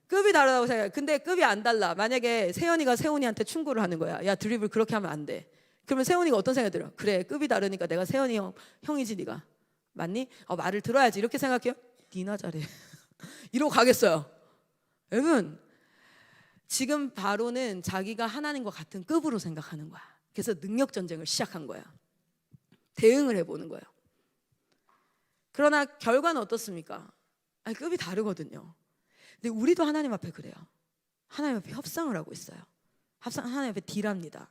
급이 다르다고 생각해요. 근데 급이 안 달라. 만약에 세연이가 세훈이한테 충고를 하는 거야. 야, 드리블 그렇게 하면 안 돼. 그러면 세훈이가 어떤 생각이 들어? 그래, 급이 다르니까 내가 세연이 형이지 네가. 맞니? 말을 들어야지. 이렇게 생각해요? 니나 잘해. 이러고 가겠어요. 여러분, 지금 바로는 자기가 하나님과 같은 급으로 생각하는 거야. 그래서 능력 전쟁을 시작한 거야. 대응을 해보는 거예요. 그러나 결과는 어떻습니까? 급이 다르거든요. 근데 우리도 하나님 앞에 그래요. 하나님 앞에 협상을 하고 있어요. 하나님 앞에 딜합니다.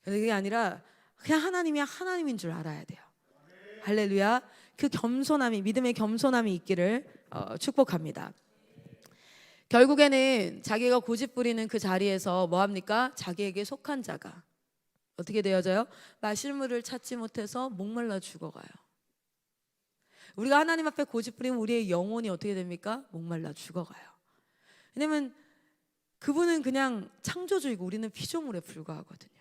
그게 아니라 그냥 하나님이 하나님인 줄 알아야 돼요. 할렐루야. 그 겸손함이, 믿음의 겸손함이 있기를 축복합니다. 결국에는 자기가 고집 부리는 그 자리에서 뭐합니까? 자기에게 속한 자가 어떻게 되어져요? 마실 물을 찾지 못해서 목말라 죽어가요. 우리가 하나님 앞에 고집 부리면 우리의 영혼이 어떻게 됩니까? 목말라 죽어가요. 왜냐면 그분은 그냥 창조주이고 우리는 피조물에 불과하거든요.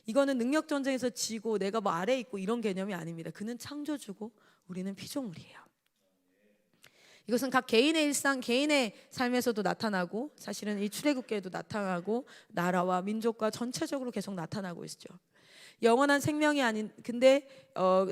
이거는 능력 전쟁에서 지고 내가 뭐 아래에 있고 이런 개념이 아닙니다. 그는 창조주고 우리는 피조물이에요. 이것은 각 개인의 일상, 개인의 삶에서도 나타나고 사실은 이 출애굽기에도 나타나고 나라와 민족과 전체적으로 계속 나타나고 있죠. 영원한 생명이 아닌, 근데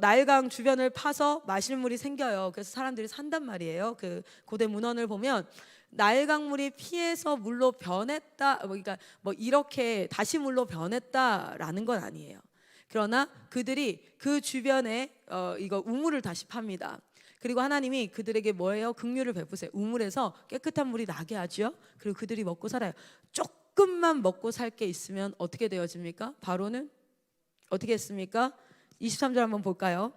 나일강 주변을 파서 마실 물이 생겨요. 그래서 사람들이 산단 말이에요. 그 고대 문헌을 보면 나일강물이 피해서 물로 변했다, 그러니까 뭐 이렇게 다시 물로 변했다라는 건 아니에요. 그러나 그들이 그 주변에 이거 우물을 다시 팝니다. 그리고 하나님이 그들에게 뭐예요? 긍휼을 베푸세요. 우물에서 깨끗한 물이 나게 하죠. 그리고 그들이 먹고 살아요. 조금만 먹고 살 게 있으면 어떻게 되어집니까? 바로는 어떻게 했습니까? 23절 한번 볼까요?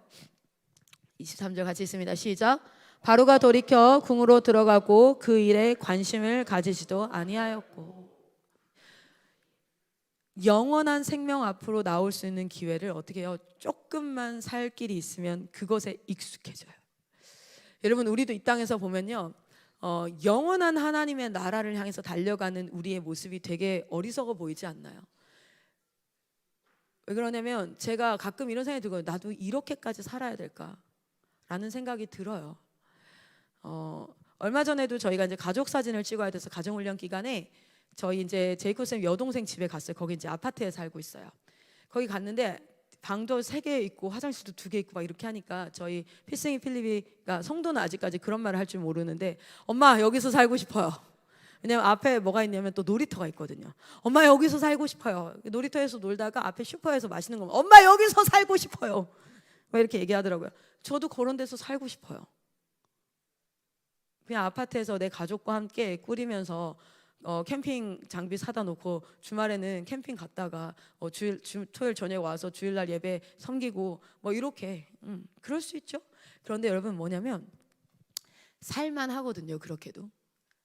23절 같이 있습니다. 시작. 바로가 돌이켜 궁으로 들어가고 그 일에 관심을 가지지도 아니하였고. 영원한 생명 앞으로 나올 수 있는 기회를 어떻게 해요? 조금만 살 길이 있으면 그것에 익숙해져요. 여러분, 우리도 이 땅에서 보면요, 영원한 하나님의 나라를 향해서 달려가는 우리의 모습이 되게 어리석어 보이지 않나요? 왜 그러냐면 제가 가끔 이런 생각이 들거든요. 나도 이렇게까지 살아야 될까라는 생각이 들어요. 얼마 전에도 저희가 이제 가족 사진을 찍어야 돼서 가정훈련 기간에 저희 이제 제이콥 쌤 여동생 집에 갔어요. 거기 이제 아파트에 살고 있어요. 거기 갔는데 방도 3개 있고 화장실도 2개 있고 막 이렇게 하니까 저희 필승이 필립이가, 성도는 아직까지 그런 말을 할 줄 모르는데, 엄마 여기서 살고 싶어요. 왜냐면 앞에 뭐가 있냐면 또 놀이터가 있거든요. 엄마 여기서 살고 싶어요. 놀이터에서 놀다가 앞에 슈퍼에서 맛있는 거, 엄마 여기서 살고 싶어요. 막 이렇게 얘기하더라고요. 저도 그런 데서 살고 싶어요. 그냥 아파트에서 내 가족과 함께 꾸리면서 캠핑 장비 사다 놓고 주말에는 캠핑 갔다가 토요일 저녁 와서 주일날 예배 섬기고 뭐 이렇게 그럴 수 있죠. 그런데 여러분, 뭐냐면 살만 하거든요. 그렇게도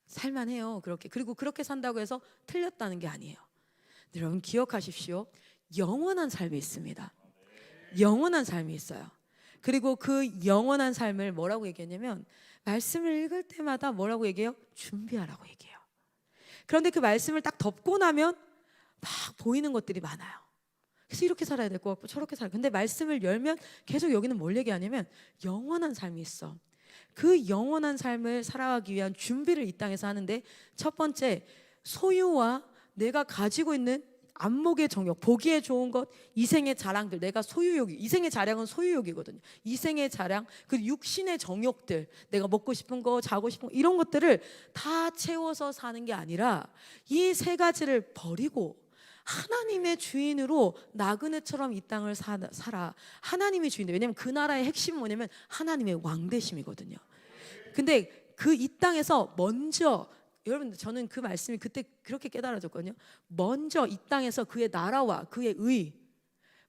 살만해요. 그렇게. 그리고 그렇게 산다고 해서 틀렸다는 게 아니에요. 여러분 기억하십시오. 영원한 삶이 있습니다. 영원한 삶이 있어요. 그리고 그 영원한 삶을 뭐라고 얘기했냐면, 말씀을 읽을 때마다 뭐라고 얘기해요? 준비하라고 얘기해요. 그런데 그 말씀을 딱 덮고 나면 막 보이는 것들이 많아요. 그래서 이렇게 살아야 될 것 같고 저렇게 살아야. 근데 말씀을 열면 계속 여기는 뭘 얘기하냐면 영원한 삶이 있어. 그 영원한 삶을 살아가기 위한 준비를 이 땅에서 하는데, 첫 번째, 소유와 내가 가지고 있는 안목의 정욕, 보기에 좋은 것, 이생의 자랑들, 내가 소유욕이, 이생의 자랑은 소유욕이거든요. 이생의 자랑, 그 육신의 정욕들, 내가 먹고 싶은 거, 자고 싶은 거, 이런 것들을 다 채워서 사는 게 아니라 이 3가지를 버리고 하나님의 주인으로 나그네처럼 이 땅을 살아. 하나님의 주인들. 왜냐하면 그 나라의 핵심은 뭐냐면 하나님의 왕되심이거든요. 근데 그 이 땅에서 먼저, 여러분 저는 그 말씀이 그때 그렇게 깨달아졌거든요. 먼저 이 땅에서 그의 나라와 그의 의,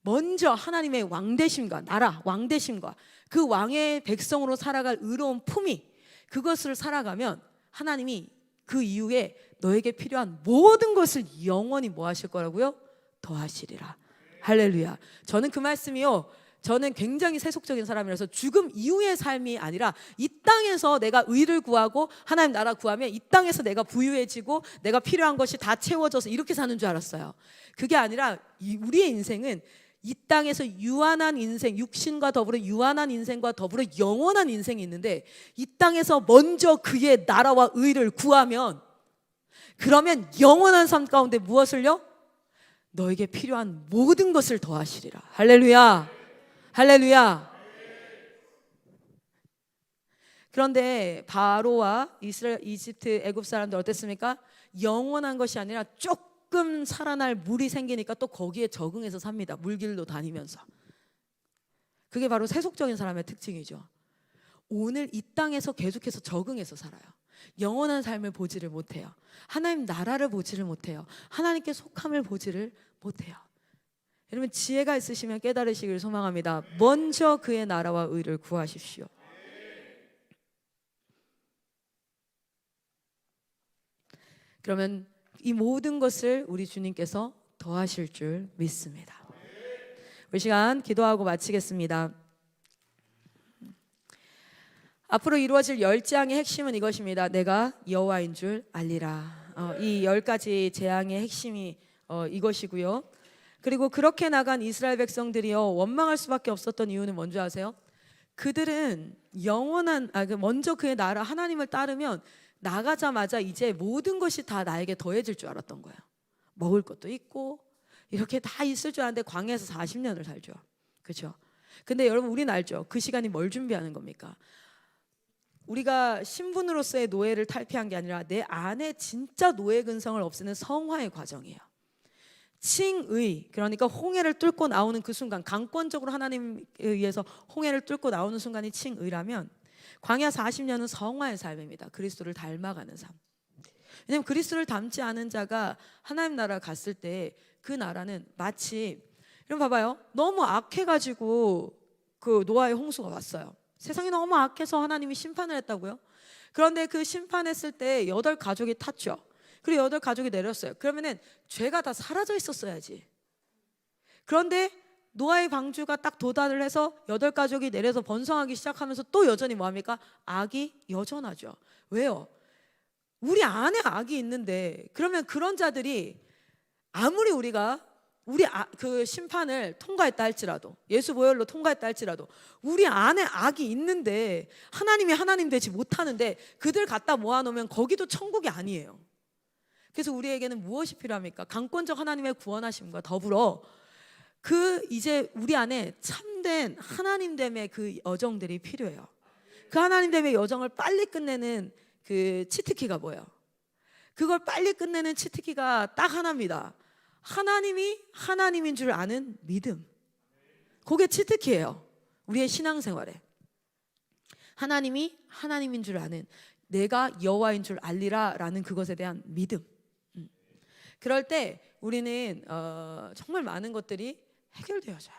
먼저 하나님의 왕되심과 나라, 왕되심과 그 왕의 백성으로 살아갈 의로운 품위, 그것을 살아가면 하나님이 그 이후에 너에게 필요한 모든 것을 영원히 뭐 하실 거라고요? 더하시리라. 할렐루야. 저는 그 말씀이요, 저는 굉장히 세속적인 사람이라서 죽음 이후의 삶이 아니라 이 땅에서 내가 의를 구하고 하나님 나라 구하면 이 땅에서 내가 부유해지고 내가 필요한 것이 다 채워져서 이렇게 사는 줄 알았어요. 그게 아니라 우리의 인생은 이 땅에서 유한한 인생, 육신과 더불어 유한한 인생과 더불어 영원한 인생이 있는데, 이 땅에서 먼저 그의 나라와 의를 구하면, 그러면 영원한 삶 가운데 무엇을요? 너에게 필요한 모든 것을 더하시리라. 할렐루야. 할렐루야. 그런데 바로와 이스라엘, 이집트, 애굽 사람들 어땠습니까? 영원한 것이 아니라 조금 살아날 물이 생기니까 또 거기에 적응해서 삽니다. 물길로 다니면서. 그게 바로 세속적인 사람의 특징이죠. 오늘 이 땅에서 계속해서 적응해서 살아요. 영원한 삶을 보지를 못해요. 하나님 나라를 보지를 못해요. 하나님께 속함을 보지를 못해요. 여러분 지혜가 있으시면 깨달으시길 소망합니다. 먼저 그의 나라와 의를 구하십시오. 그러면 이 모든 것을 우리 주님께서 더하실 줄 믿습니다. 우리 시간 기도하고 마치겠습니다. 앞으로 이루어질 10장의 핵심은 이것입니다. 내가 여호와인 줄 알리라. 이 10가지 재앙의 핵심이 이것이고요. 그리고 그렇게 나간 이스라엘 백성들이요, 원망할 수밖에 없었던 이유는 뭔지 아세요? 그들은 먼저 그의 나라 하나님을 따르면 나가자마자 이제 모든 것이 다 나에게 더해질 줄 알았던 거예요. 먹을 것도 있고 이렇게 다 있을 줄 알았는데 광야에서 40년을 살죠. 그렇죠? 근데 여러분 우리는 알죠? 그 시간이 뭘 준비하는 겁니까? 우리가 신분으로서의 노예를 탈피한 게 아니라 내 안에 진짜 노예 근성을 없애는 성화의 과정이에요. 칭의, 그러니까 홍해를 뚫고 나오는 그 순간, 강권적으로 하나님에 의해서 홍해를 뚫고 나오는 순간이 칭의라면, 광야 40년은 성화의 삶입니다. 그리스도를 닮아가는 삶. 왜냐하면 그리스도를 닮지 않은 자가 하나님 나라 갔을 때 그 나라는 마치, 여러분 봐봐요, 너무 악해가지고 그 노아의 홍수가 왔어요. 세상이 너무 악해서 하나님이 심판을 했다고요. 그런데 그 심판했을 때 8가족이 탔죠. 그리고 8가족이 내렸어요. 그러면은 죄가 다 사라져 있었어야지. 그런데 노아의 방주가 딱 도달을 해서 8가족이 내려서 번성하기 시작하면서 또 여전히 뭐합니까? 악이 여전하죠. 왜요? 우리 안에 악이 있는데, 그러면 그런 자들이 아무리 우리가 그 심판을 통과했다 할지라도, 예수 보혈로 통과했다 할지라도 우리 안에 악이 있는데 하나님이 하나님 되지 못하는데 그들 갖다 모아놓으면 거기도 천국이 아니에요. 그래서 우리에게는 무엇이 필요합니까? 강권적 하나님의 구원하심과 더불어 이제 우리 안에 참된 하나님됨의 그 여정들이 필요해요. 그 하나님됨의 여정을 빨리 끝내는 그 치트키가 뭐예요? 그걸 빨리 끝내는 치트키가 딱 하나입니다. 하나님이 하나님인 줄 아는 믿음. 그게 치트키예요. 우리의 신앙생활에. 하나님이 하나님인 줄 아는, 내가 여호와인 줄 알리라 라는 그것에 대한 믿음. 그럴 때 우리는 정말 많은 것들이 해결되어져요.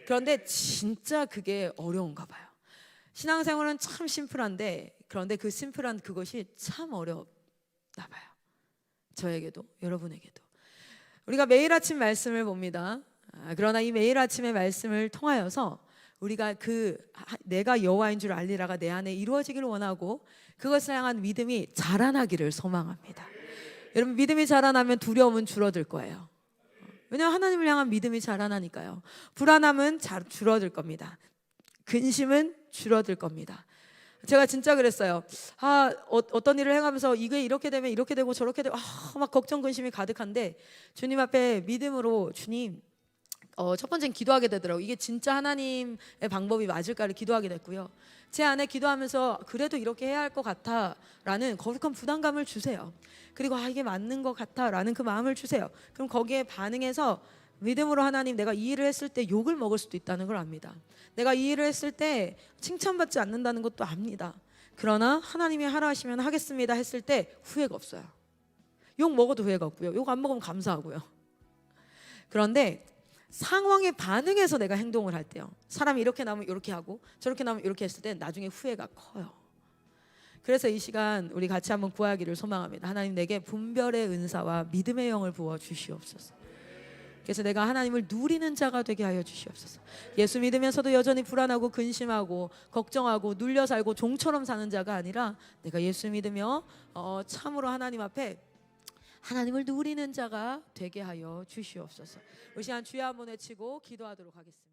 그런데 진짜 그게 어려운가 봐요. 신앙생활은 참 심플한데, 그런데 그 심플한 그것이 참 어렵나 봐요. 저에게도 여러분에게도. 우리가 매일 아침 말씀을 봅니다. 그러나 이 매일 아침의 말씀을 통하여서 우리가 내가 여호와인 줄 알리라가 내 안에 이루어지기를 원하고 그것을 향한 믿음이 자라나기를 소망합니다. 여러분, 믿음이 자라나면 두려움은 줄어들 거예요. 왜냐하면 하나님을 향한 믿음이 자라나니까요. 불안함은 줄어들 겁니다. 근심은 줄어들 겁니다. 제가 진짜 그랬어요. 어떤 일을 행하면서 이게 이렇게 되면 이렇게 되고 저렇게 되고 막 걱정 근심이 가득한데 주님 앞에 믿음으로, 주님, 첫 번째는 기도하게 되더라고요. 이게 진짜 하나님의 방법이 맞을까를 기도하게 됐고요. 제 안에 기도하면서 그래도 이렇게 해야 할 것 같아 라는 거룩한 부담감을 주세요. 그리고 이게 맞는 것 같아 라는 그 마음을 주세요. 그럼 거기에 반응해서 믿음으로, 하나님, 내가 이 일을 했을 때 욕을 먹을 수도 있다는 걸 압니다. 내가 이 일을 했을 때 칭찬받지 않는다는 것도 압니다. 그러나 하나님이 하라 하시면 하겠습니다 했을 때 후회가 없어요. 욕 먹어도 후회가 없고요. 욕 안 먹으면 감사하고요. 그런데 상황에 반응해서 내가 행동을 할 때요, 사람이 이렇게 나오면 이렇게 하고 저렇게 나오면 이렇게 했을 때 나중에 후회가 커요. 그래서 이 시간 우리 같이 한번 구하기를 소망합니다. 하나님, 내게 분별의 은사와 믿음의 영을 부어 주시옵소서. 그래서 내가 하나님을 누리는 자가 되게 하여 주시옵소서. 예수 믿으면서도 여전히 불안하고 근심하고 걱정하고 눌려 살고 종처럼 사는 자가 아니라 내가 예수 믿으며 참으로 하나님 앞에 하나님을 누리는 자가 되게 하여 주시옵소서. 우리 시간 주여 한번 외치고 기도하도록 하겠습니다.